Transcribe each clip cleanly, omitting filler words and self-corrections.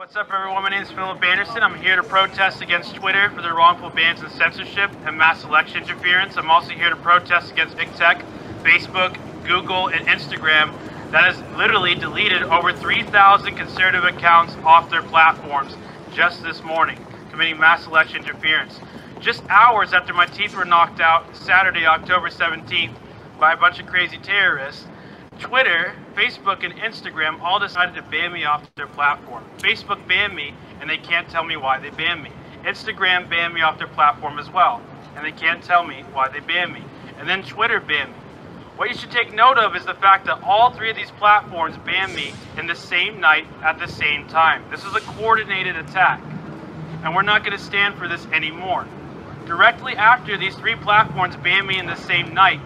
What's up, everyone? My name is Philip Anderson. I'm here to protest against Twitter for their wrongful bans and censorship and mass election interference. I'm also here to protest against big tech, Facebook, Google, and Instagram that has literally deleted over 3,000 conservative accounts off their platforms just this morning, committing mass election interference. Just hours after my teeth were knocked out Saturday, October 17th, by a bunch of crazy terrorists, Twitter, Facebook, and Instagram all decided to ban me off their platform. Facebook banned me, and they can't tell me why they banned me. Instagram banned me off their platform as well, and they can't tell me why they banned me. And then Twitter banned me. What you should take note of is the fact that all three of these platforms banned me in the same night at the same time. This is a coordinated attack, and we're not going to stand for this anymore. Directly after these three platforms banned me in the same night,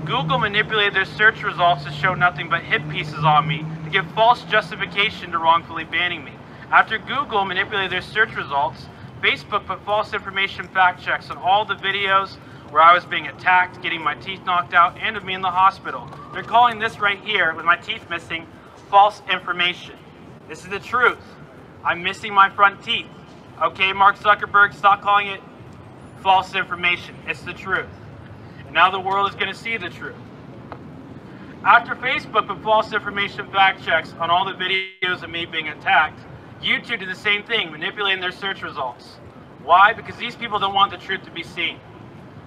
Google manipulated their search results to show nothing but hit pieces on me to give false justification to wrongfully banning me. After Google manipulated their search results, Facebook put false information fact checks on all the videos where I was being attacked, getting my teeth knocked out, and of me in the hospital. They're calling this right here, with my teeth missing, false information. This is the truth. I'm missing my front teeth. Okay, Mark Zuckerberg, stop calling it false information. It's the truth. Now the world is going to see the truth. After Facebook put false information fact checks on all the videos of me being attacked, YouTube did the same thing, manipulating their search results. Why? Because these people don't want the truth to be seen.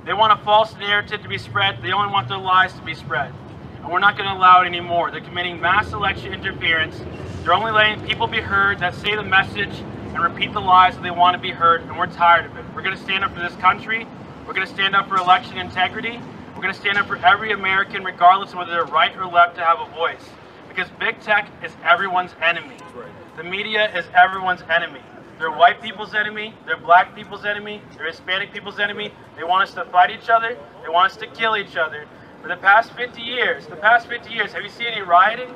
They want a false narrative to be spread. They only want their lies to be spread. And we're not going to allow it anymore. They're committing mass election interference. They're only letting people be heard that say the message and repeat the lies that they want to be heard, and we're tired of it. We're going to stand up for this country. We're going to stand up for election integrity. We're going to stand up for every American, regardless of whether they're right or left, to have a voice. Because big tech is everyone's enemy. The media is everyone's enemy. They're white people's enemy. They're black people's enemy. They're Hispanic people's enemy. They want us to fight each other. They want us to kill each other. For the past 50 years, have you seen any rioting?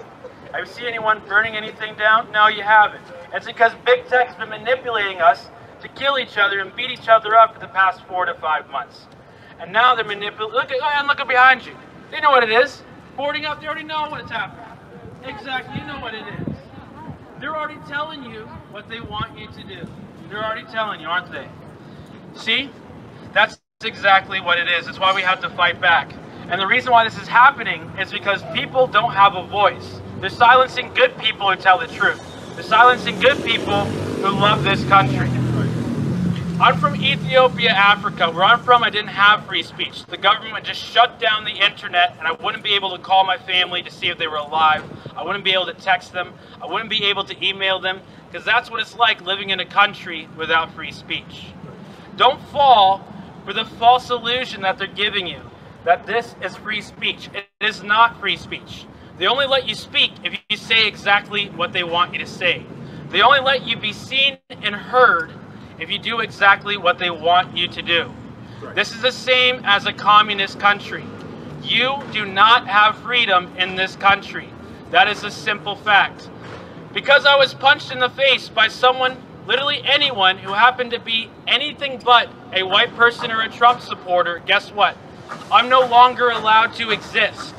Have you seen anyone burning anything down? No, you haven't. It's because big tech's been manipulating us to kill each other and beat each other up for the past 4 to 5 months. And now they're manipulating. Look behind you. They know what it is. Boarding up, they already know what's happening. Exactly, you know what it is. They're already telling you what they want you to do. They're already telling you, aren't they? See? That's exactly what it is. That's why we have to fight back. And the reason why this is happening is because people don't have a voice. They're silencing good people who tell the truth. They're silencing good people who love this country. I'm from Ethiopia, Africa. Where I'm from, I didn't have free speech. The government would just shut down the internet, and I wouldn't be able to call my family to see if they were alive. I wouldn't be able to text them. I wouldn't be able to email them, because that's what it's like living in a country without free speech. Don't fall for the false illusion that they're giving you, that this is free speech. It is not free speech. They only let you speak if you say exactly what they want you to say. They only let you be seen and heard if you do exactly what they want you to do. Right. This is the same as a communist country. You do not have freedom in this country. That is a simple fact. Because I was punched in the face by someone, literally anyone, who happened to be anything but a white person or a Trump supporter, guess what? I'm no longer allowed to exist.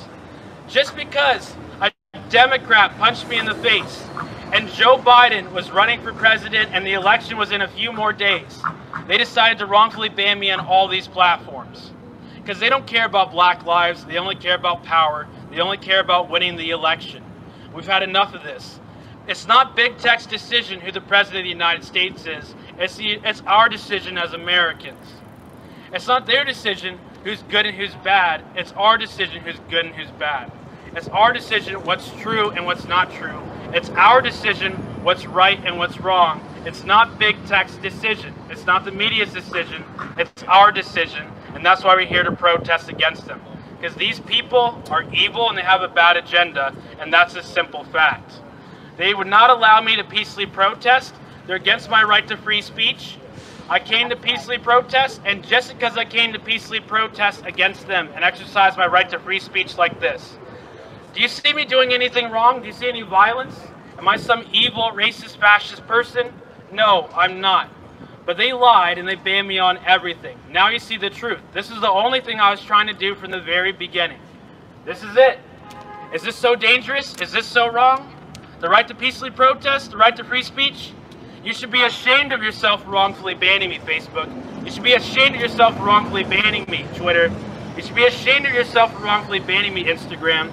Just because a Democrat punched me in the face and Joe Biden was running for president and the election was in a few more days, they decided to wrongfully ban me on all these platforms. Because they don't care about black lives, they only care about power, they only care about winning the election. We've had enough of this. It's not big tech's decision who the president of the United States is, it's our decision as Americans. It's not their decision who's good and who's bad, it's our decision who's good and who's bad. It's our decision what's true and what's not true. It's our decision what's right and what's wrong. It's not big tech's decision. It's not the media's decision. It's our decision. And that's why we're here to protest against them. Because these people are evil and they have a bad agenda. And that's a simple fact. They would not allow me to peacefully protest. They're against my right to free speech. I came to peacefully protest. And just because I came to peacefully protest against them and exercise my right to free speech like this, do you see me doing anything wrong? Do you see any violence? Am I some evil, racist, fascist person? No, I'm not. But they lied and they banned me on everything. Now you see the truth. This is the only thing I was trying to do from the very beginning. This is it. Is this so dangerous? Is this so wrong? The right to peacefully protest? The right to free speech? You should be ashamed of yourself for wrongfully banning me, Facebook. You should be ashamed of yourself for wrongfully banning me, Twitter. You should be ashamed of yourself for wrongfully banning me, Instagram.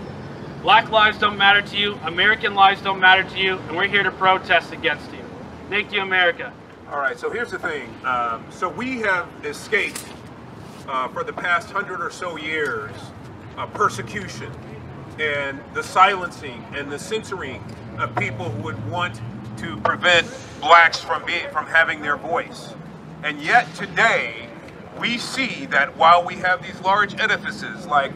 Black lives don't matter to you, American lives don't matter to you, and we're here to protest against you. Thank you, America. All right, so here's the thing. So we have escaped for the past 100 or so years persecution and the silencing and the censoring of people who would want to prevent blacks from having their voice. And yet today, we see that while we have these large edifices like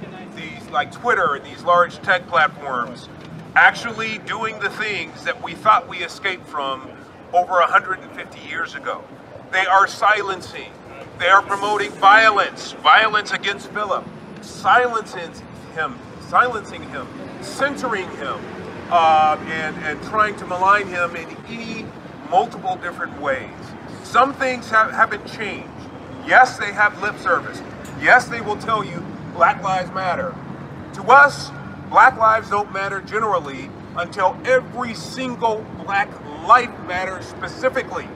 Twitter and these large tech platforms actually doing the things that we thought we escaped from over 150 years ago, they are silencing. They are promoting violence against Philip, silencing him, censoring him, and trying to malign him in any multiple different ways. Some things haven't changed. Yes, they have lip service. Yes, they will tell you Black Lives Matter. To us, Black lives don't matter generally until every single Black life matters specifically.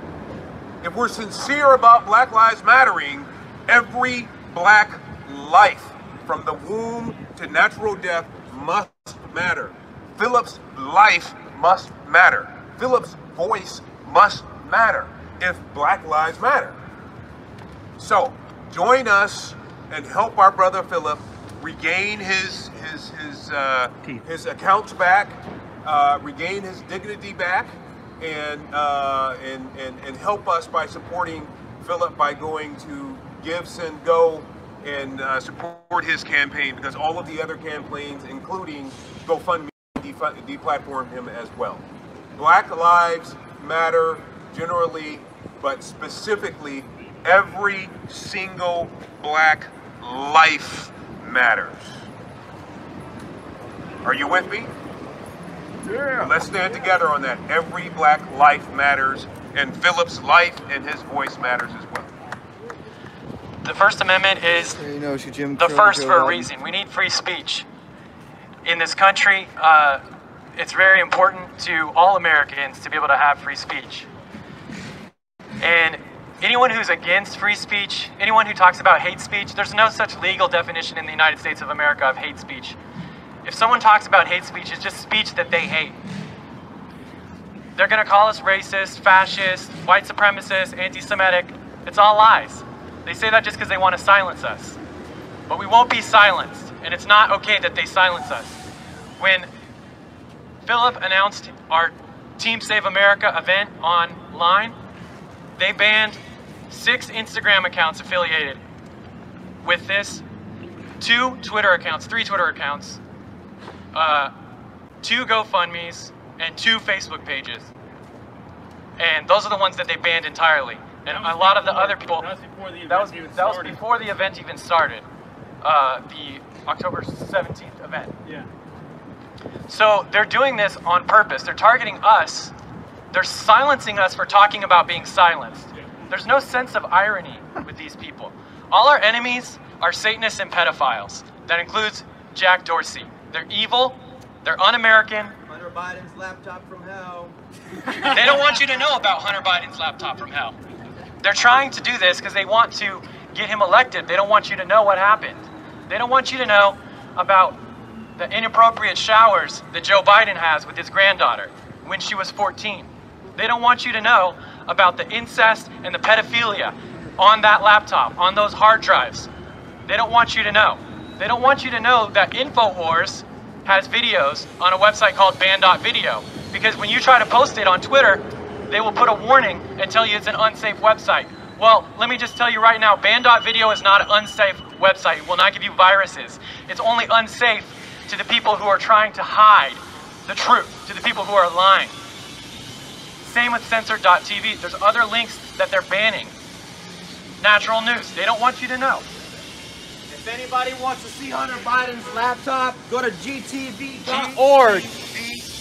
If we're sincere about Black lives mattering, every Black life, from the womb to natural death, must matter. Philip's life must matter. Philip's voice must matter if Black lives matter. So, join us and help our brother Philip regain his accounts back, regain his dignity back, and help us by supporting Philip by going to Give, Send, Go, and support his campaign, because all of the other campaigns, including GoFundMe, deplatform him as well. Black lives matter generally, but specifically, every single Black life matters. Are you with me? Yeah. Let's stand together on that. Every Black life matters, and Philip's life and his voice matters as well. The First Amendment is the first for a reason. We need free speech. In this country, it's very important to all Americans to be able to have free speech. And anyone who's against free speech, anyone who talks about hate speech, there's no such legal definition in the United States of America of hate speech. If someone talks about hate speech, it's just speech that they hate. They're gonna call us racist, fascist, white supremacist, anti-Semitic. It's all lies. They say that just because they want to silence us. But we won't be silenced, and it's not okay that they silence us. When Philip announced our Team Save America event online, they banned 6 Instagram accounts affiliated with this, 2 Twitter accounts, 3 Twitter accounts, 2 GoFundMes, and 2 Facebook pages. And those are the ones that they banned entirely. And a lot of the other people, that was before the event even started, the October 17th event. Yeah. So they're doing this on purpose. They're targeting us. They're silencing us for talking about being silenced. Yeah. There's no sense of irony with these people. All our enemies are Satanists and pedophiles. That includes Jack Dorsey. They're evil. They're un-American. Hunter Biden's laptop from hell. They don't want you to know about Hunter Biden's laptop from hell. They're trying to do this because they want to get him elected. They don't want you to know what happened. They don't want you to know about the inappropriate showers that Joe Biden has with his granddaughter when she was 14. They don't want you to know about the incest and the pedophilia on that laptop, on those hard drives. They don't want you to know. They don't want you to know that InfoWars has videos on a website called ban.video, because when you try to post it on Twitter, they will put a warning and tell you it's an unsafe website. Well, let me just tell you right now, ban.video is not an unsafe website. It will not give you viruses. It's only unsafe to the people who are trying to hide the truth, to the people who are lying. Same with censored.tv. There's other links that they're banning. Natural news. They don't want you to know. If anybody wants to see Hunter Biden's laptop, go to gtv.org.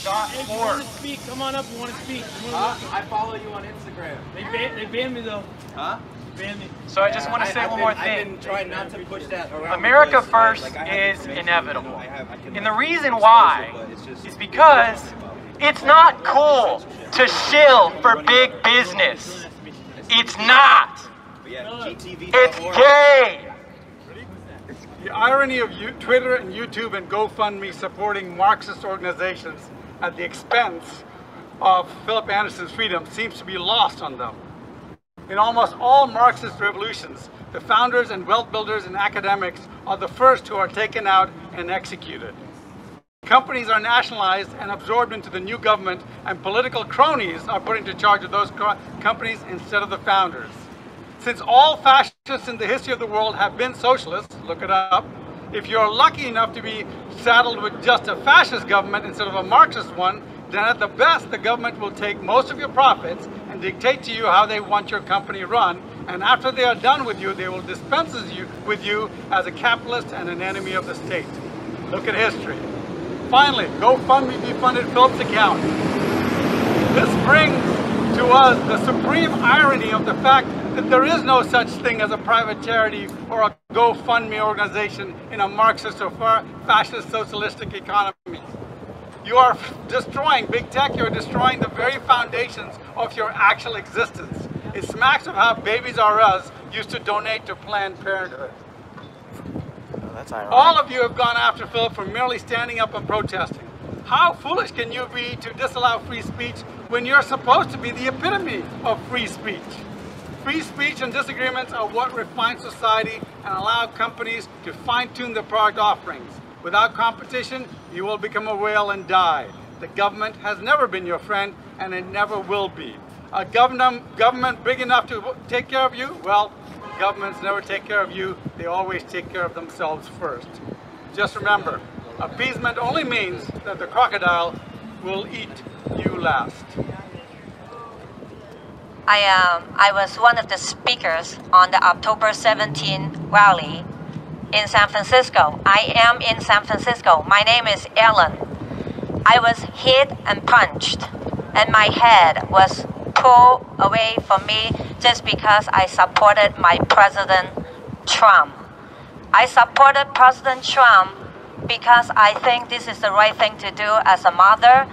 If you want to speak, come on up. You want to speak? I follow you on Instagram. They banned me though. Huh? Banned me. So I just want to say one more thing. I've been trying not to push that around. America first is inevitable. And the reason why is because It's not cool to shill for big business. It's not. It's gay. The irony of Twitter and YouTube and GoFundMe supporting Marxist organizations at the expense of Philip Anderson's freedom seems to be lost on them. In almost all Marxist revolutions, the founders and wealth builders and academics are the first who are taken out and executed. Companies are nationalized and absorbed into the new government, and political cronies are put into charge of those companies instead of the founders. Since all fascists in the history of the world have been socialists, look it up, if you're lucky enough to be saddled with just a fascist government instead of a Marxist one, then at the best the government will take most of your profits and dictate to you how they want your company run, and after they are done with you, they will dispense with you as a capitalist and an enemy of the state. Look at history. Finally, GoFundMe defunded Philip's account. This brings to us the supreme irony of the fact that there is no such thing as a private charity or a GoFundMe organization in a Marxist or fascist socialistic economy. You are destroying big tech, you're destroying the very foundations of your actual existence. It smacks of how Babies R Us used to donate to Planned Parenthood. That's ironic. All of you have gone after Philip for merely standing up and protesting. How foolish can you be to disallow free speech when you're supposed to be the epitome of free speech? Free speech and disagreements are what refine society and allow companies to fine-tune their product offerings. Without competition, you will become a whale and die. The government has never been your friend, and it never will be. A government big enough to take care of you? Well, governments never take care of you. They always take care of themselves first. Just remember, appeasement only means that the crocodile will eat you last. I was one of the speakers on the October 17 rally in San Francisco. I am in San Francisco. My name is Ellen. I was hit and punched, and my head was pulled away from me just because I supported my President Trump. I supported President Trump because I think this is the right thing to do as a mother,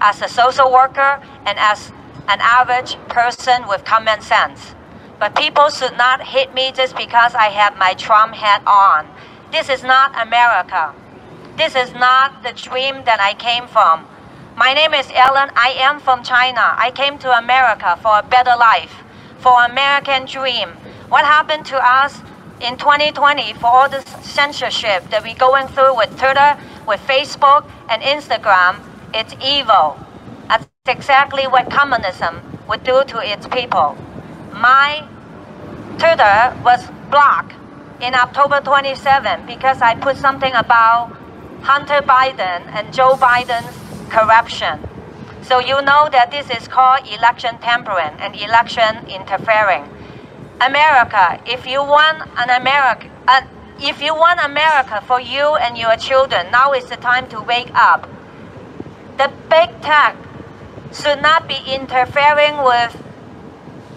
as a social worker, and as an average person with common sense. But people should not hit me just because I have my Trump hat on. This is not America. This is not the dream that I came from. My name is Ellen. I am from China. I came to America for a better life, for American dream. What happened to us in 2020 for all this censorship that we're going through with Twitter, with Facebook, and Instagram? It's evil. That's exactly what communism would do to its people. My Twitter was blocked in October 27 because I put something about Hunter Biden and Joe Biden's corruption. So you know that this is called election tampering and election interfering. America, if you want America for you and your children, now is the time to wake up. The big tech should not be interfering with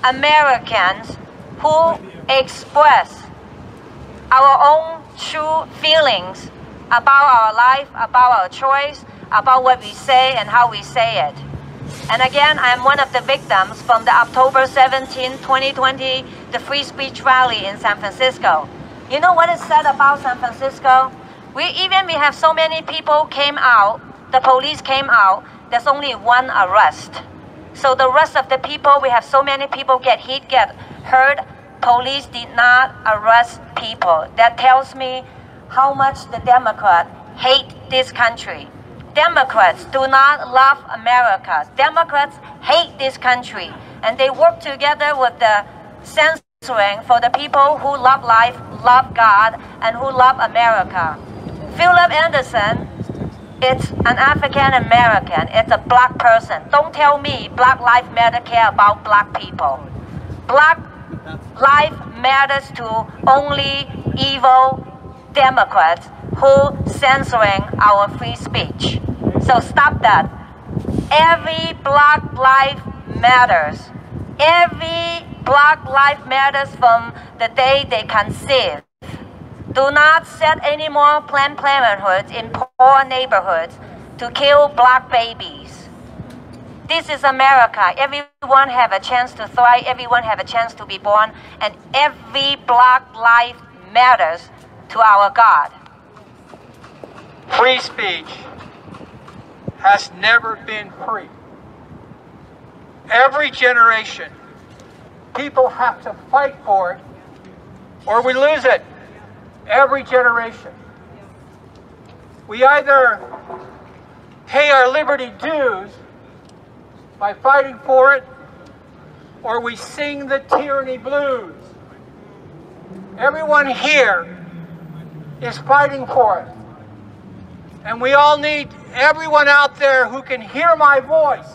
Americans who express our own true feelings about our life, about our choice, about what we say and how we say it. And again, I am one of the victims from the October 17, 2020, the free speech rally in San Francisco. You know what is said about San Francisco? We have so many people came out, the police came out, there's only one arrest. So the rest of the people, we have so many people get hit, get hurt. Police did not arrest people. That tells me how much the Democrats hate this country. Democrats do not love America. Democrats hate this country. And they work together with the censoring for the people who love life, love God, and who love America. Philip Anderson, it's an African American. It's a black person. Don't tell me Black Lives Matter care about black people. Black life matters to only evil Democrats who censoring our free speech. So stop that. Every black life matters. Every black life matters from the day they conceive. Do not set any more Planned Parenthoods in poor neighborhoods to kill black babies. This is America. Everyone have a chance to thrive. Everyone have a chance to be born. And every black life matters to our God. Free speech has never been free. Every generation, people have to fight for it or we lose it. Every generation. We either pay our liberty dues by fighting for it, or we sing the tyranny blues. Everyone here is fighting for it. And we all need everyone out there who can hear my voice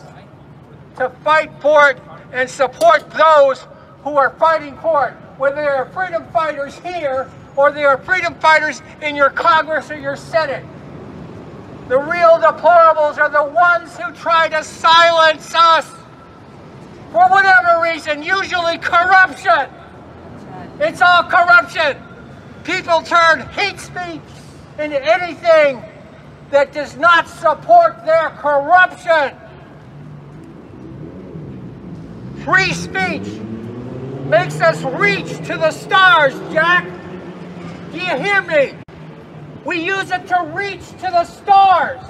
to fight for it and support those who are fighting for it, whether they are freedom fighters here or they are freedom fighters in your Congress or your Senate. The real deplorables are the ones who try to silence us for whatever reason, usually corruption. It's all corruption. People turn hate speech into anything that does not support their corruption. Free speech makes us reach to the stars, Jack. Do you hear me? We use it to reach to the stars.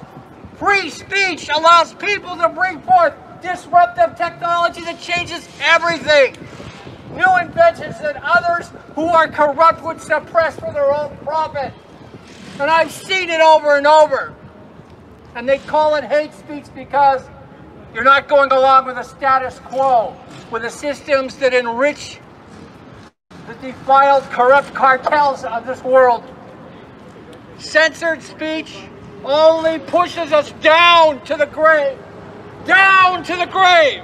Free speech allows people to bring forth disruptive technology that changes everything. New inventions that others who are corrupt would suppress for their own profit. And I've seen it over and over. And they call it hate speech because you're not going along with the status quo, with the systems that enrich the defiled, corrupt cartels of this world. Censored speech only pushes us down to the grave. Down to the grave.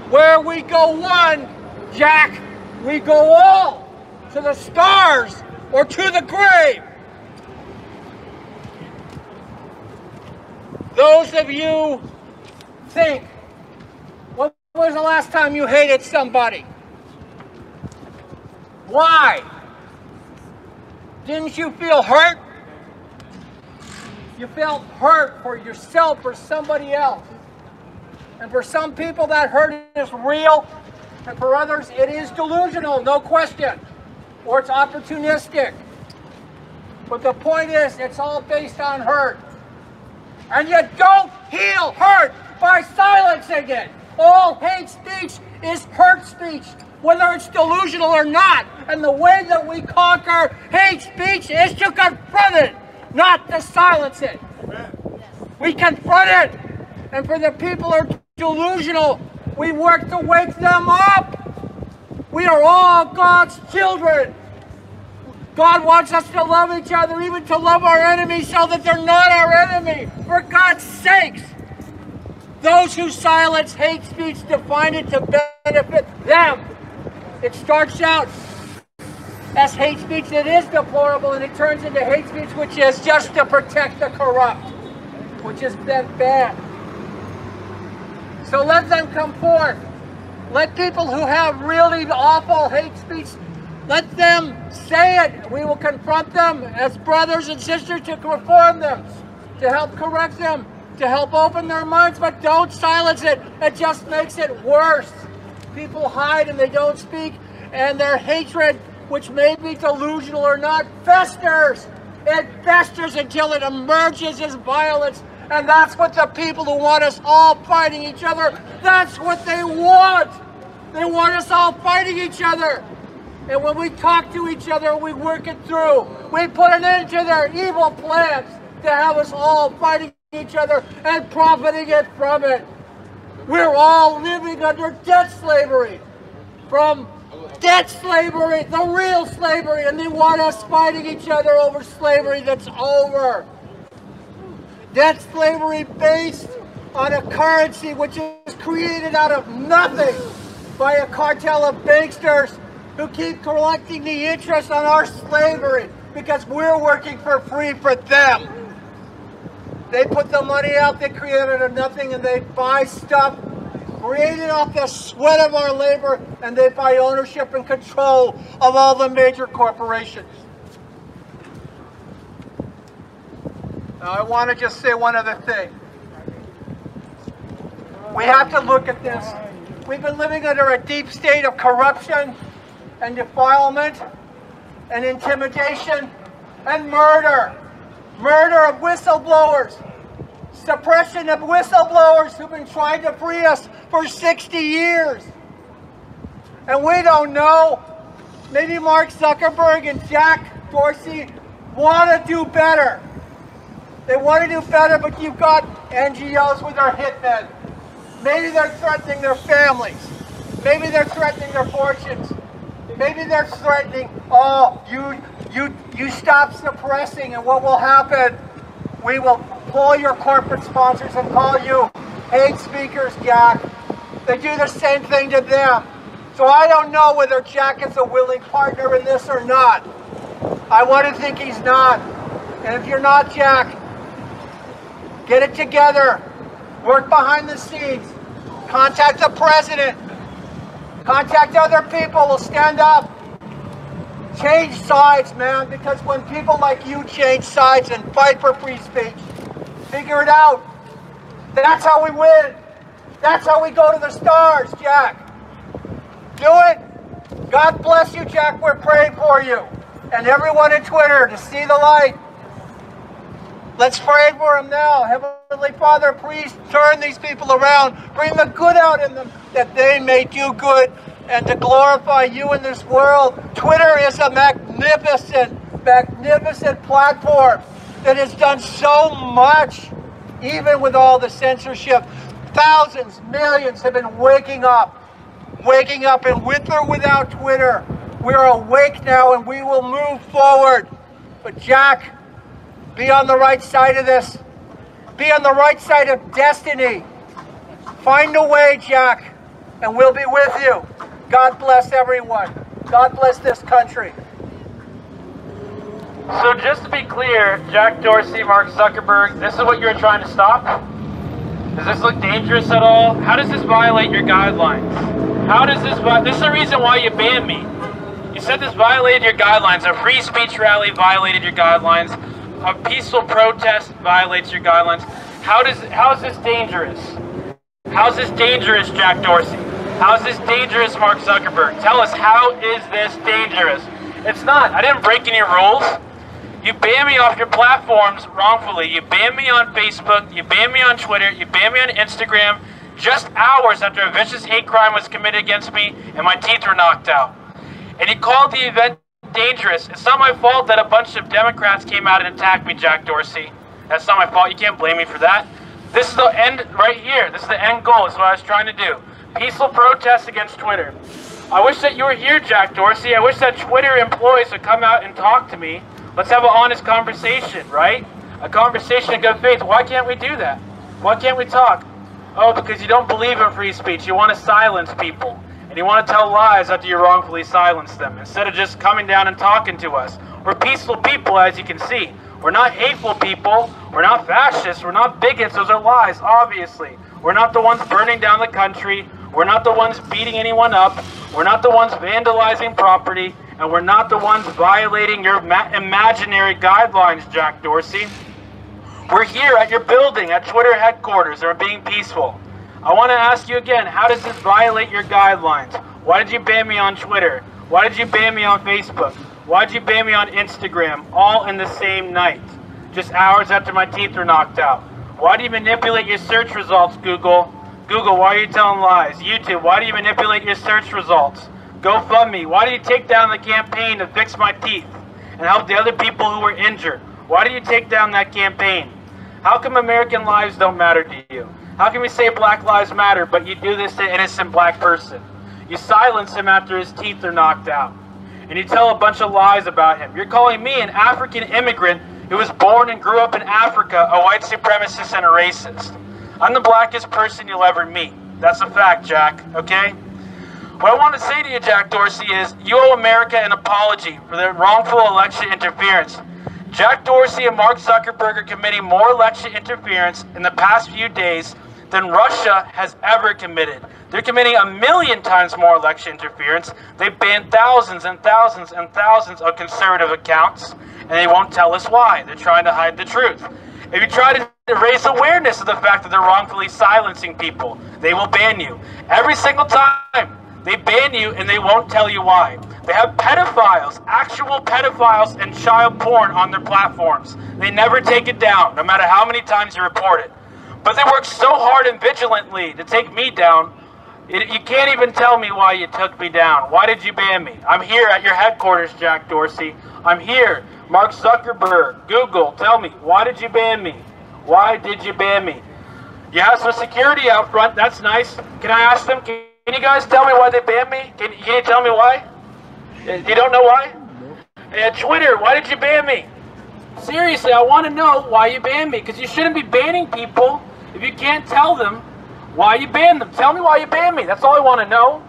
Where we go one, Jack, we go all to the stars or to the grave. Those of you think, when was the last time you hated somebody? Why? Didn't you feel hurt? You felt hurt for yourself or somebody else. And for some people that hurt is real, and for others it is delusional, no question. Or it's opportunistic. But the point is, it's all based on hurt. And you don't heal hurt by silencing it. All hate speech is hurt speech, whether it's delusional or not. And the way that we conquer hate speech is to confront it, not to silence it. We confront it. And for the people who are delusional, we work to wake them up. We are all God's children. God wants us to love each other, even to love our enemies so that they're not our enemy. For God's sakes. Those who silence hate speech define it to benefit them. It starts out as hate speech that is deplorable, and it turns into hate speech which is just to protect the corrupt, which is bad. So let them come forth. Let people who have really awful hate speech, let them say it. We will confront them as brothers and sisters to reform them, to help correct them, to help open their minds, but don't silence it. It just makes it worse. People hide and they don't speak, and their hatred, which may be delusional or not, festers. It festers until it emerges as violence. And that's what the people who want us all fighting each other, that's what they want. They want us all fighting each other. And when we talk to each other, we work it through. We put an end to their evil plans to have us all fighting each other and profiting it from it. We're all living under debt slavery. From debt slavery, the real slavery, and they want us fighting each other over slavery that's over. Debt slavery based on a currency which is created out of nothing by a cartel of banksters who keep collecting the interest on our slavery because we're working for free for them. They put the money out they created of nothing, and they buy stuff created off the sweat of our labor, and they buy ownership and control of all the major corporations. Now, I want to just say one other thing. We have to look at this. We've been living under a deep state of corruption and defilement and intimidation and murder. Murder of whistleblowers. Suppression of whistleblowers who've been trying to free us for 60 years. And we don't know. Maybe Mark Zuckerberg and Jack Dorsey want to do better. They want to do better, but you've got NGOs with their hitmen. Maybe they're threatening their families. Maybe they're threatening their fortunes. Maybe they're threatening, oh, you stop suppressing, and what will happen? We will pull your corporate sponsors and call you hate speakers, Jack. They do the same thing to them. So I don't know whether Jack is a willing partner in this or not. I want to think he's not. And if you're not, Jack, get it together. Work behind the scenes. Contact the president. Contact other people who'll stand up. Change sides, man, because when people like you change sides and fight for free speech, figure it out. That's how we win. That's how we go to the stars, Jack. Do it. God bless you, Jack. We're praying for you. And everyone in Twitter to see the light. Let's pray for them now. Heavenly Father, please turn these people around. Bring the good out in them that they may do good and to glorify you in this world. Twitter is a magnificent platform that has done so much, even with all the censorship. Thousands, millions have been waking up, and with or without Twitter, we're awake now and we will move forward. But Jack, be on the right side of this. Be on the right side of destiny. Find a way, Jack, and we'll be with you. God bless everyone. God bless this country. So just to be clear, Jack Dorsey, Mark Zuckerberg, this is what you're trying to stop? Does this look dangerous at all? How does this violate your guidelines? How does this is the reason why you banned me. You said this violated your guidelines. A free speech rally violated your guidelines. A peaceful protest violates your guidelines. How is this dangerous? How is this dangerous, Jack Dorsey? How is this dangerous, Mark Zuckerberg? Tell us, how is this dangerous? It's not. I didn't break any rules. You banned me off your platforms wrongfully. You banned me on Facebook. You banned me on Twitter. You banned me on Instagram just hours after a vicious hate crime was committed against me and my teeth were knocked out. And you called the event dangerous. It's not my fault that a bunch of Democrats came out and attacked me, Jack Dorsey. That's not my fault. You can't blame me for that. This is the end right here. This is the end goal. It's what I was trying to do. Peaceful protests against Twitter. I wish that you were here, Jack Dorsey. I wish that Twitter employees would come out and talk to me. Let's have an honest conversation, right? A conversation in good faith. Why can't we do that? Why can't we talk? Oh, because you don't believe in free speech. You want to silence people. And you want to tell lies after you wrongfully silence them, instead of just coming down and talking to us. We're peaceful people, as you can see. We're not hateful people. We're not fascists. We're not bigots. Those are lies, obviously. We're not the ones burning down the country. We're not the ones beating anyone up. We're not the ones vandalizing property. And we're not the ones violating your imaginary guidelines, Jack Dorsey. We're here at your building, at Twitter headquarters, and we're being peaceful. I want to ask you again, how does this violate your guidelines? Why did you ban me on Twitter? Why did you ban me on Facebook? Why did you ban me on Instagram, all in the same night, just hours after my teeth were knocked out? Why do you manipulate your search results, Google? Google, why are you telling lies? YouTube, why do you manipulate your search results? GoFundMe, why do you take down the campaign to fix my teeth and help the other people who were injured? Why do you take down that campaign? How come American lives don't matter to you? How can we say Black Lives Matter, but you do this to an innocent black person? You silence him after his teeth are knocked out. And you tell a bunch of lies about him. You're calling me an African immigrant who was born and grew up in Africa a white supremacist and a racist. I'm the blackest person you'll ever meet. That's a fact, Jack, okay? What I want to say to you, Jack Dorsey, is you owe America an apology for the wrongful election interference. Jack Dorsey and Mark Zuckerberg are committing more election interference in the past few days than Russia has ever committed. They're committing 1,000,000 times more election interference. They banned thousands and thousands and thousands of conservative accounts, and they won't tell us why. They're trying to hide the truth. If you try to to raise awareness of the fact that they're wrongfully silencing people. They will ban you. Every single time, they ban you and they won't tell you why. They have pedophiles, actual pedophiles and child porn on their platforms. They never take it down, no matter how many times you report it. But they work so hard and vigilantly to take me down, you can't even tell me why you took me down. Why did you ban me? I'm here at your headquarters, Jack Dorsey. I'm here. Mark Zuckerberg, Google, tell me, why did you ban me? Why did you ban me? You have some security out front, that's nice. Can I ask them, can you guys tell me why they banned me? Can you tell me why? You don't know why? Twitter, why did you ban me? Seriously, I want to know why you banned me, because you shouldn't be banning people if you can't tell them why you banned them. Tell me why you banned me. That's all I want to know.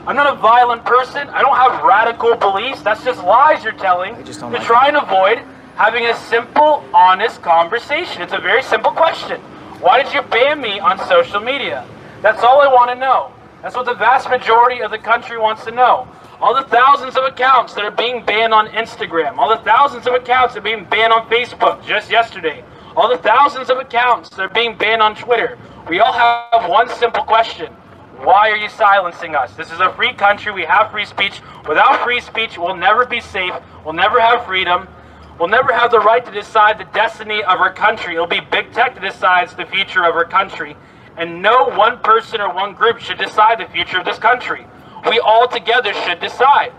I'm not a violent person. I don't have radical beliefs. That's just lies you're telling to try and avoid having a simple, honest conversation. It's a very simple question. Why did you ban me on social media? That's all I want to know. That's what the vast majority of the country wants to know. All the thousands of accounts that are being banned on Instagram. All the thousands of accounts that are being banned on Facebook just yesterday. All the thousands of accounts that are being banned on Twitter. We all have one simple question. Why are you silencing us? This is a free country. We have free speech. Without free speech, we'll never be safe. We'll never have freedom. We'll never have the right to decide the destiny of our country. It'll be big tech that decides the future of our country. And no one person or one group should decide the future of this country. We all together should decide.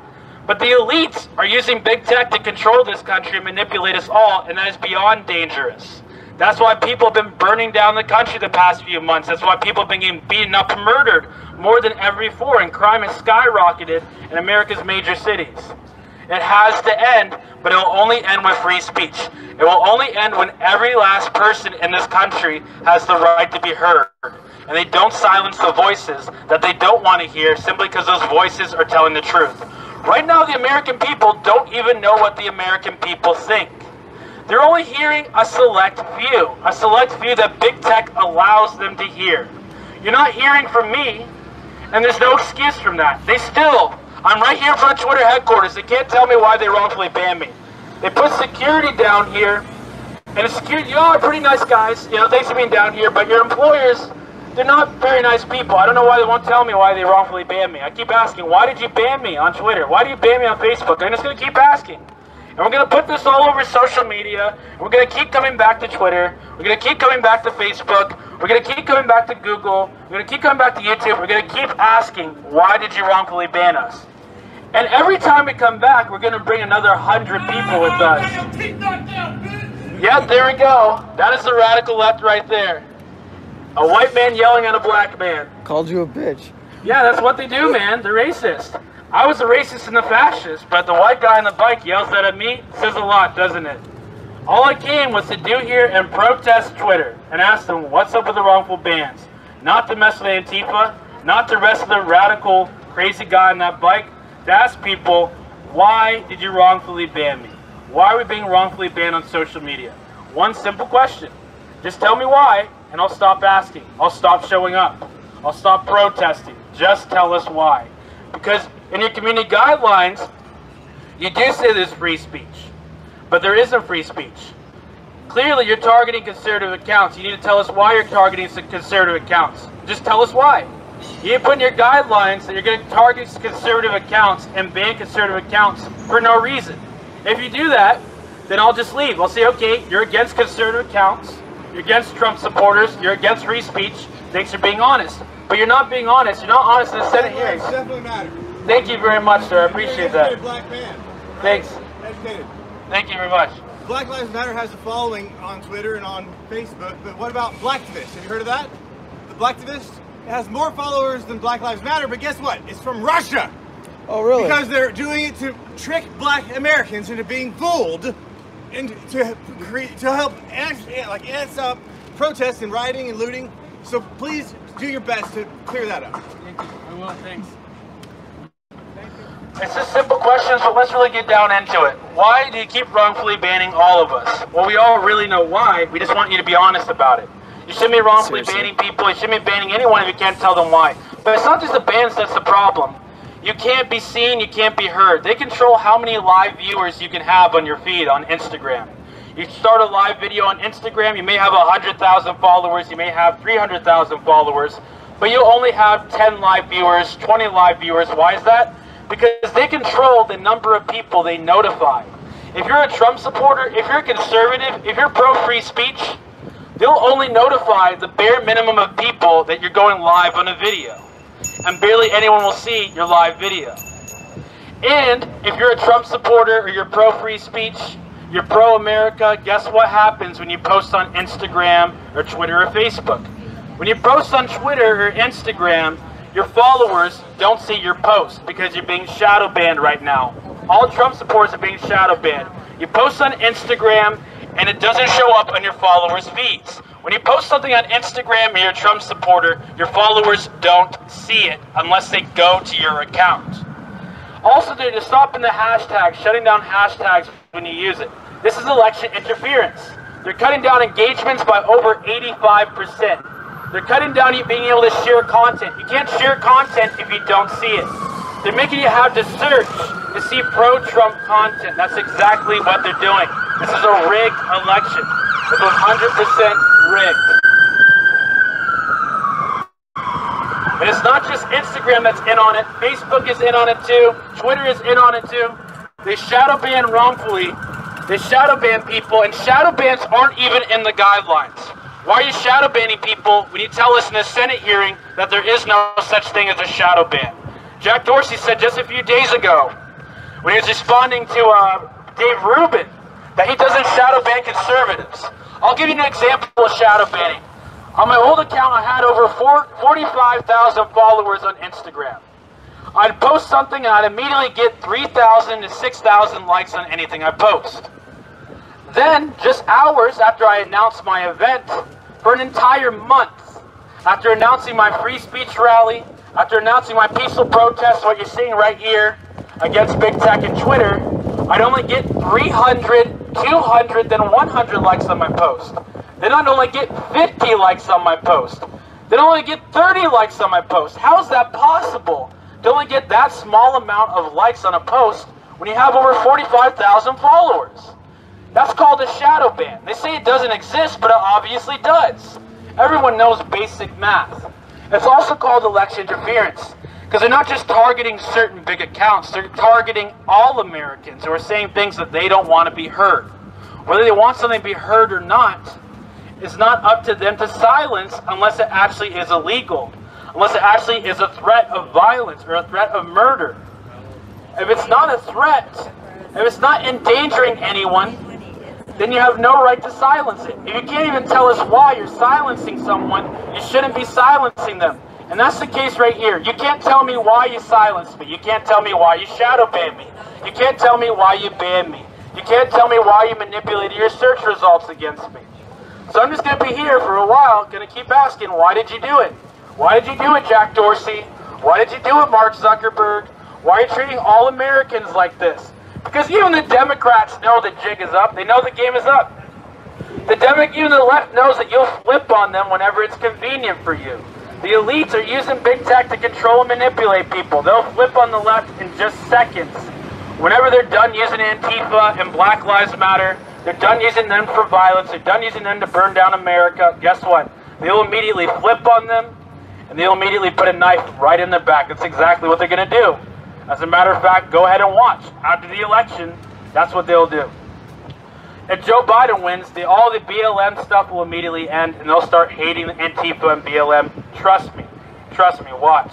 But the elites are using big tech to control this country and manipulate us all, and that is beyond dangerous. That's why people have been burning down the country the past few months. That's why people have been getting beaten up and murdered more than ever before, and crime has skyrocketed in America's major cities. It has to end, but it will only end with free speech. It will only end when every last person in this country has the right to be heard. And they don't silence the voices that they don't want to hear simply because those voices are telling the truth. Right now, the American people don't even know what the American people think. They're only hearing a select few that big tech allows them to hear. You're not hearing from me, and there's no excuse from that. I'm right here in front of Twitter headquarters. They can't tell me why they wrongfully banned me. They put security down here, and the security, you all are pretty nice guys. You know, thanks for being down here, but your employers, they're not very nice people. I don't know why they won't tell me why they wrongfully banned me. I keep asking, why did you ban me on Twitter? Why do you ban me on Facebook? I'm just going to keep asking. And we're going to put this all over social media. We're going to keep coming back to Twitter. We're going to keep coming back to Facebook. We're going to keep coming back to Google. We're going to keep coming back to YouTube. We're going to keep asking, why did you wrongfully ban us? And every time we come back, we're going to bring another 100 people with us. Yep, there we go. That is the radical left right there. A white man yelling at a black man. Called you a bitch. Yeah, that's what they do, man. They're racist. I was a racist and a fascist, but the white guy on the bike yells that at me. Says a lot, doesn't it? All I came was to do here and protest Twitter and ask them what's up with the wrongful bans. Not to mess with Antifa, not the rest of the radical, crazy guy on that bike. To ask people, why did you wrongfully ban me? Why are we being wrongfully banned on social media? One simple question. Just tell me why, and I'll stop asking. I'll stop showing up. I'll stop protesting. Just tell us why. Because in your community guidelines, you do say there's free speech, but there isn't free speech. Clearly, you're targeting conservative accounts. You need to tell us why you're targeting conservative accounts. Just tell us why. You put in your guidelines that you're going to target conservative accounts and ban conservative accounts for no reason. If you do that, then I'll just leave. I'll say, okay, you're against conservative accounts, you're against Trump supporters, you're against free speech. Thanks for being honest. But you're not being honest. You're not honest in the Senate hearings. Definitely matter. Thank you very much, sir. I appreciate that. Black man. Thanks. Educated. Thank you very much. Black Lives Matter has a following on Twitter and on Facebook, but what about Blacktivist? Have you heard of that? The Blacktivist has more followers than Black Lives Matter, but guess what? It's from Russia. Oh, really? Because they're doing it to trick black Americans into being fooled and to help ants up protests and rioting and looting. So please do your best to clear that up. Thank you. I will. Thanks. It's just simple questions, but let's really get down into it. Why do you keep wrongfully banning all of us? Well, we all really know why. We just want you to be honest about it. You shouldn't be wrongfully banning people. You shouldn't be banning anyone if you can't tell them why. But it's not just the bans that's the problem. You can't be seen, you can't be heard. They control how many live viewers you can have on your feed on Instagram. You start a live video on Instagram, you may have 100,000 followers, you may have 300,000 followers, but you only have 10 live viewers, 20 live viewers. Why is that? Because they control the number of people they notify. If you're a Trump supporter, if you're a conservative, if you're pro-free speech, they'll only notify the bare minimum of people that you're going live on a video. And barely anyone will see your live video. And if you're a Trump supporter or you're pro-free speech, you're pro-America, guess what happens when you post on Instagram or Twitter or Facebook? When you post on Twitter or Instagram, your followers don't see your post because you're being shadow banned right now. All Trump supporters are being shadow banned. You post on Instagram and it doesn't show up on your followers' feeds. When you post something on Instagram and you're a Trump supporter, your followers don't see it unless they go to your account. Also, they're stopping the hashtags, shutting down hashtags when you use it. This is election interference. They're cutting down engagements by over 85%. They're cutting down you being able to share content. You can't share content if you don't see it. They're making you have to search to see pro-Trump content. That's exactly what they're doing. This is a rigged election. It's 100% rigged. And it's not just Instagram that's in on it. Facebook is in on it too. Twitter is in on it too. They shadow ban wrongfully. They shadow ban people, and shadow bans aren't even in the guidelines. Why are you shadow banning people when you tell us in a Senate hearing that there is no such thing as a shadow ban? Jack Dorsey said just a few days ago, when he was responding to Dave Rubin, that he doesn't shadow ban conservatives. I'll give you an example of shadow banning. On my old account, I had over 45,000 followers on Instagram. I'd post something and I'd immediately get 3,000 to 6,000 likes on anything I post. Then, just hours after I announced my event, for an entire month, after announcing my free speech rally, after announcing my peaceful protest, what you're seeing right here, against big tech and Twitter, I'd only get 300, 200, then 100 likes on my post. Then I'd only get 50 likes on my post. Then I'd only get 30 likes on my post. How is that possible to only get that small amount of likes on a post when you have over 45,000 followers? That's called a shadow ban. They say it doesn't exist, but it obviously does. Everyone knows basic math. It's also called election interference, because they're not just targeting certain big accounts, they're targeting all Americans who are saying things that they don't want to be heard. Whether they want something to be heard or not is not up to them to silence unless it actually is illegal, unless it actually is a threat of violence or a threat of murder. If it's not a threat, if it's not endangering anyone, then you have no right to silence it. If you can't even tell us why you're silencing someone, you shouldn't be silencing them. And that's the case right here. You can't tell me why you silenced me. You can't tell me why you shadow banned me. You can't tell me why you banned me. You can't tell me why you manipulated your search results against me. So I'm just going to be here for a while, going to keep asking, why did you do it? Why did you do it, Jack Dorsey? Why did you do it, Mark Zuckerberg? Why are you treating all Americans like this? Because even the Democrats know the jig is up. They know the game is up. Even the left knows that you'll flip on them whenever it's convenient for you. The elites are using big tech to control and manipulate people. They'll flip on the left in just seconds. Whenever they're done using Antifa and Black Lives Matter, they're done using them for violence, they're done using them to burn down America, guess what? They'll immediately flip on them, and they'll immediately put a knife right in their back. That's exactly what they're going to do. As a matter of fact, go ahead and watch. After the election, that's what they'll do. If Joe Biden wins, all the BLM stuff will immediately end, and they'll start hating Antifa and BLM. Trust me. Trust me. Watch.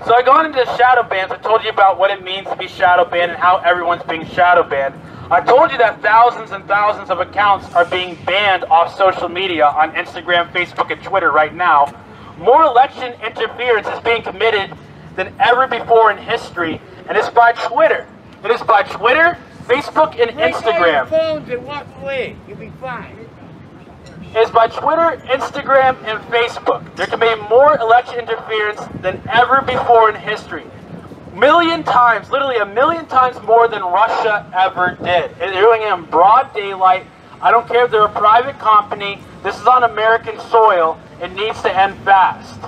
So I got into shadow bans. I told you about what it means to be shadow banned and how everyone's being shadow banned. I told you that thousands and thousands of accounts are being banned off social media on Instagram, Facebook, and Twitter right now. More election interference is being committed than ever before in history, and it's by Twitter. It is by Twitter, Facebook, and Instagram. Take all your phones and walk away. You'll be fine. It is by Twitter, Instagram, and Facebook. There can be more election interference than ever before in history. Million times, literally 1,000,000 times more than Russia ever did. And they're doing it in broad daylight. I don't care if they're a private company. This is on American soil. It needs to end fast.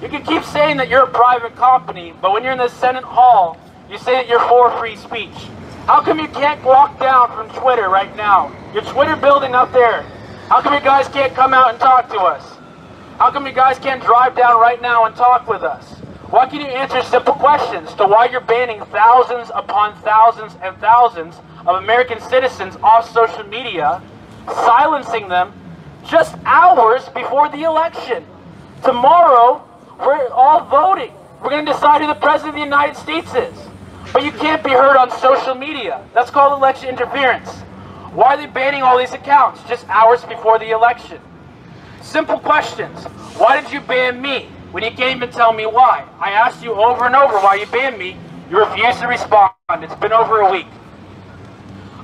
You can keep saying that you're a private company, but when you're in the Senate hall, you say that you're for free speech. How come you can't walk down from Twitter right now? Your Twitter building up there. How come you guys can't come out and talk to us? How come you guys can't drive down right now and talk with us? Why can't you answer simple questions to why you're banning thousands upon thousands and thousands of American citizens off social media, silencing them just hours before the election? Tomorrow, we're all voting. We're going to decide who the President of the United States is. But you can't be heard on social media. That's called election interference. Why are they banning all these accounts just hours before the election? Simple questions. Why did you ban me when you can't even tell me why? I asked you over and over why you banned me. You refused to respond. It's been over a week.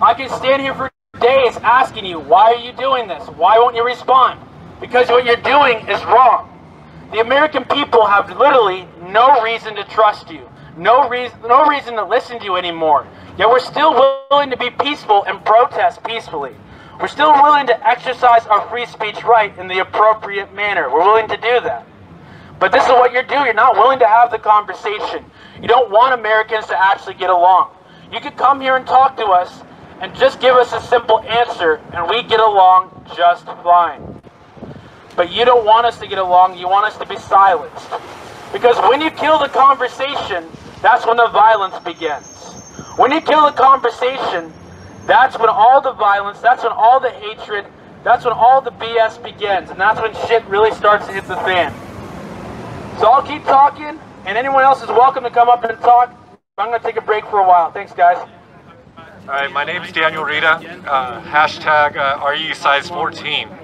I can stand here for days asking you, why are you doing this? Why won't you respond? Because what you're doing is wrong. The American people have literally no reason to trust you. No reason to listen to you anymore. Yet we're still willing to be peaceful and protest peacefully. We're still willing to exercise our free speech right in the appropriate manner. We're willing to do that. But this is what you're doing. You're not willing to have the conversation. You don't want Americans to actually get along. You could come here and talk to us and just give us a simple answer and we get along just fine. But you don't want us to get along. You want us to be silenced. Because when you kill the conversation, that's when the violence begins. When you kill the conversation, that's when all the violence, that's when all the hatred, that's when all the BS begins. And that's when shit really starts to hit the fan. So I'll keep talking, and anyone else is welcome to come up and talk. I'm going to take a break for a while. Thanks, guys. All right, my name is Daniel Rita. Hashtag RU14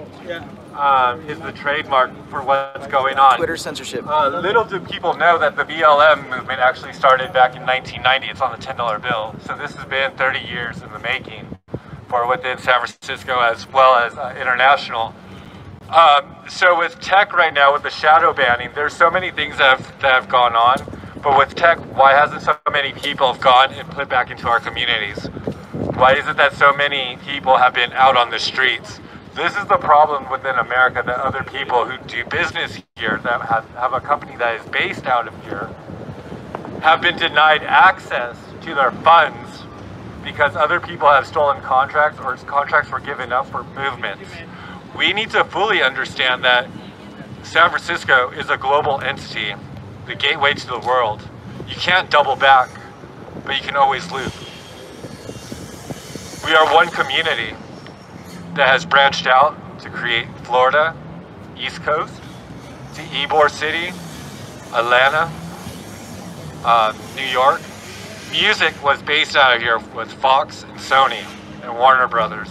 is the trademark for what's going on. Twitter censorship. Little do people know that the BLM movement actually started back in 1990. It's on the $10 bill. So this has been 30 years in the making for within San Francisco as well as international. So with tech right now, with the shadow banning, there's so many things that have gone on. But with tech, why hasn't so many people have gone and put back into our communities? Why is it that so many people have been out on the streets? This is the problem within America, that other people who do business here, that have a company that is based out of here, have been denied access to their funds because other people have stolen contracts or contracts were given up for movements. We need to fully understand that San Francisco is a global entity, the gateway to the world. You can't double back, but you can always loop. We are one community that has branched out to create Florida, East Coast, to Ybor City, Atlanta, New York. Music was based out of here with Fox and Sony and Warner Brothers,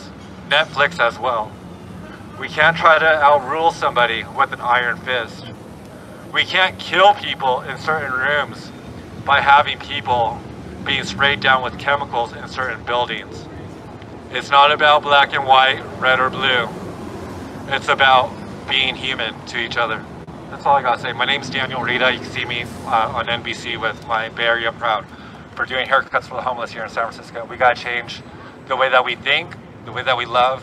Netflix as well. We can't try to outrule somebody with an iron fist. We can't kill people in certain rooms by having people being sprayed down with chemicals in certain buildings. It's not about black and white, red or blue. It's about being human to each other. That's all I gotta say. My name's Daniel Rita. You can see me on NBC with my Bay Area Proud for doing haircuts for the homeless here in San Francisco. We gotta change the way that we think, the way that we love,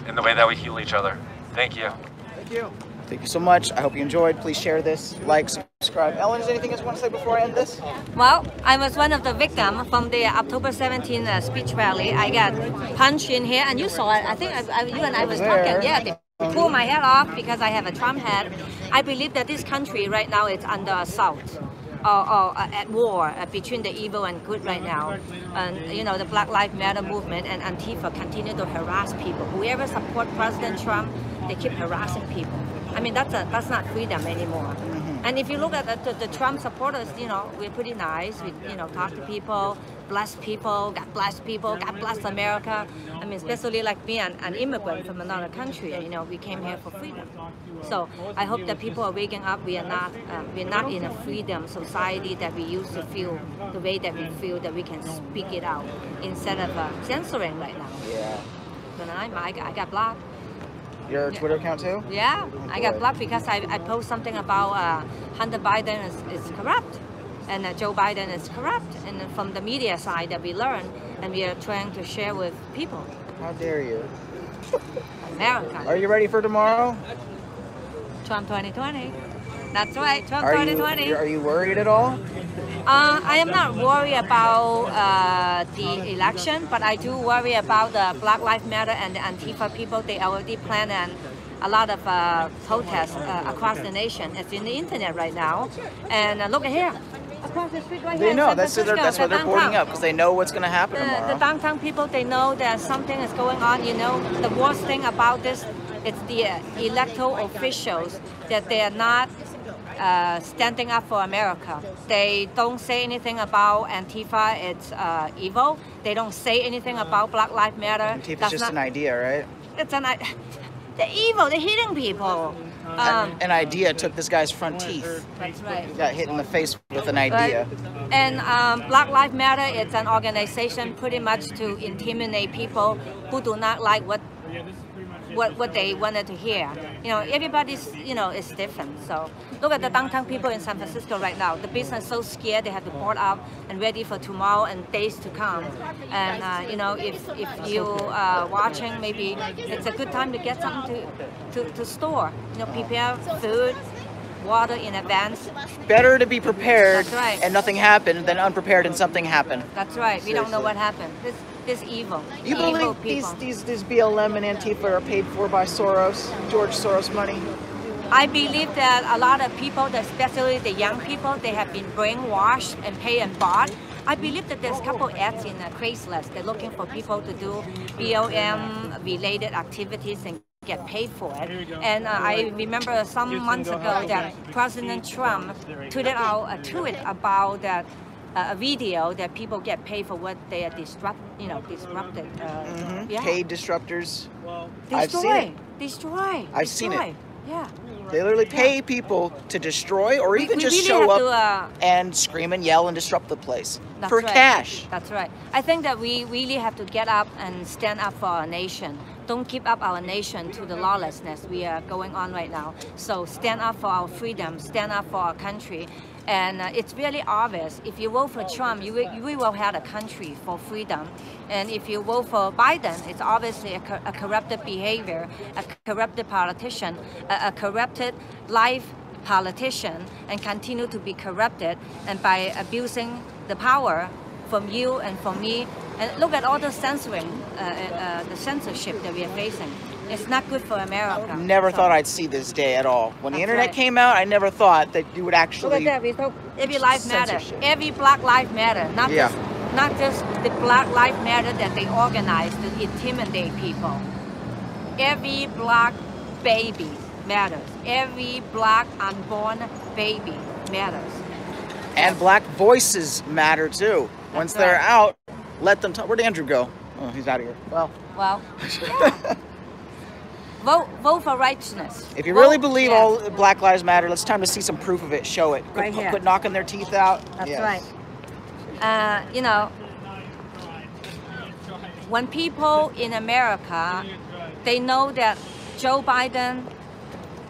and the way that we heal each other. Thank you. Thank you. Thank you so much. I hope you enjoyed. Please share this, like, subscribe. Ellen, is there anything else you want to say before I end this? Well, I was one of the victims from the October 17 speech rally. I got punched in here, and you saw it. I think you and I was talking. Yeah, they pulled my head off because I have a Trump head. I believe that this country right now is under assault. Or at war between the evil and good right now. And you know, the Black Lives Matter movement and Antifa continue to harass people. Whoever support President Trump, they keep harassing people. I mean, that's not freedom anymore. And if you look at the Trump supporters, you know, we're pretty nice. We, you know, talk to people, bless people, God bless America. I mean, especially like me, an immigrant from another country, you know, we came here for freedom. So I hope that people are waking up. We're not in a freedom society that we used to feel the way that we feel, that we can speak it out instead of censoring right now. Yeah. But I got blocked. Your Twitter account too? Yeah, I got blocked because I post something about Hunter Biden is corrupt and Joe Biden is corrupt, and from the media side that we learn and we are trying to share with people. How dare you? America. Are you ready for tomorrow? Trump 2020. That's right, Trump 2020. Are you worried at all? I am not worried about the election, but I do worry about the Black Lives Matter and the Antifa people. They already plan a lot of protests across the nation. It's in the internet right now. And look at here. Across the street right here. They know. In San That's why they're boarding up, because they know what's going to happen tomorrow. The downtown people, they know that something is going on. You know, the worst thing about this, it's the electoral officials, that they are not standing up for America. They don't say anything about Antifa, it's evil. They don't say anything about Black Lives Matter. Antifa's just an idea, right? It's they're evil, they're hitting people. An idea took this guy's front teeth. That's right. He got hit in the face with an idea. Right. And Black Lives Matter, it's an organization pretty much to intimidate people who do not like what they wanted to hear. You know, everybody's, you know, is different. So look at the downtown people in San Francisco right now. The business is so scared, they have to board up and ready for tomorrow and days to come. And you know, if you are watching, maybe it's a good time to get something to store. You know, prepare food, water in advance. Better to be prepared and nothing happened than unprepared and something happened. That's right. We don't know what happened. This evil. You believe these BLM and Antifa are paid for by Soros, George Soros money? I believe that a lot of people, especially the young people, they have been brainwashed and paid and bought. I believe that there's a couple ads in Craigslist. They're looking for people to do BLM related activities and get paid for it. And I remember some months ago that President Trump tweeted out a tweet about that a video that people get paid for what they are disrupted. Yeah. Paid disruptors. Destroy. I've seen it. Yeah. They literally pay people to destroy, or even just really show have up and scream and yell and disrupt the place for right. cash. That's right. I think that we really have to get up and stand up for our nation. Don't keep up our nation to the lawlessness we are going on right now. So stand up for our freedom, stand up for our country. And it's really obvious, if you vote for Trump, we will have a country for freedom. And if you vote for Biden, it's obviously a corrupted behavior, a corrupted politician, a corrupted life politician, and continue to be corrupted, and by abusing the power from you and from me. And look at all the censoring, the censorship that we are facing. It's not good for America. Never thought I'd see this day at all. When the internet came out, I never thought that you would actually. Look at that. We talk every life matter. Every Black Life Matter. Not just the Black Life Matter that they organize to intimidate people. Every black baby matters. Every black unborn baby matters. And black voices matter too. Once they're out, let them talk. Where'd Andrew go? Oh, he's out of here. Well. Yeah. Vote for righteousness. If you really believe all Black Lives Matter, it's time to see some proof of it. Show it. Right here. Quit knocking their teeth out. That's right. You know, when people in America, they know that Joe Biden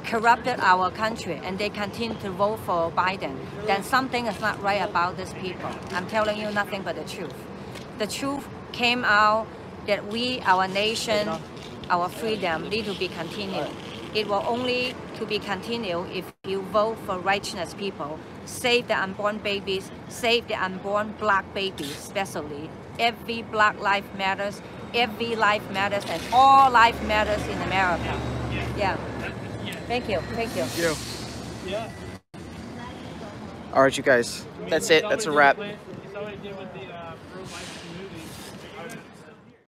corrupted our country and they continue to vote for Biden, then something is not right about these people. I'm telling you nothing but the truth. The truth came out that we, our nation, our freedom need to be continued. It will only to be continued if you vote for righteous people. Save the unborn babies, save the unborn black babies especially. Every black life matters, every life matters, and all life matters in America. Yeah. Thank you. Thank you. Thank you. All right, you guys. That's it. That's a wrap.